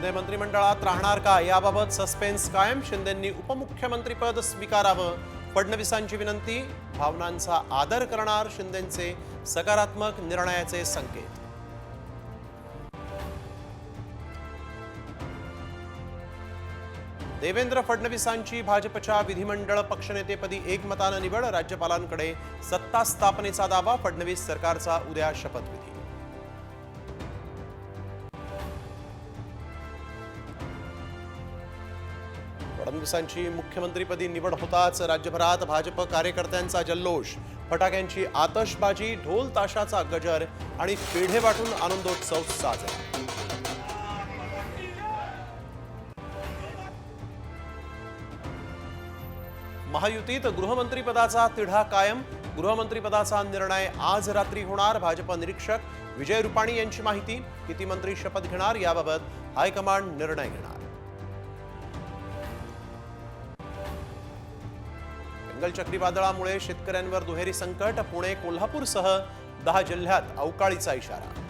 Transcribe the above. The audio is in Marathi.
शिंदे मंत्रिमंडळात राहणार का याबाबत सस्पेन्स कायम. शिंदेंनी उपमुख्यमंत्रीपद स्वीकारावं. फडणवीसांची विनंती. भावनांचा आदर करणार शिंदेंचे सकारात्मक निर्णयाचे संकेत. देवेंद्र फडणवीसांची भाजपच्या विधिमंडळ पक्षनेतेपदी एकमतानं निवड. राज्यपालांकडे सत्ता स्थापनेचा दावा. फडणवीस सरकारचा उद्या शपथविधी. फडणवीसांची मुख्यमंत्रीपदी निवड होताच राज्यभरात भाजप कार्यकर्त्यांचा जल्लोष. फटाक्यांची आतषबाजी, ढोल ताशाचा गजर आणि पेढे वाटून आनंदोत्सव साजरा. महायुतीत गृहमंत्रीपदाचा तिढा कायम. गृहमंत्रीपदाचा निर्णय आज रात्री होणार. भाजप निरीक्षक विजय रुपाणी यांची माहिती. किती मंत्री शपथ घेणार याबाबत हायकमांड निर्णय घेणार. बेंगल चक्रीवादळामुळे शेतकऱ्यांवर दुहेरी संकट. पुणे, कोल्हापूरसह 10 जिल्ह्यात अवकाळीचा इशारा.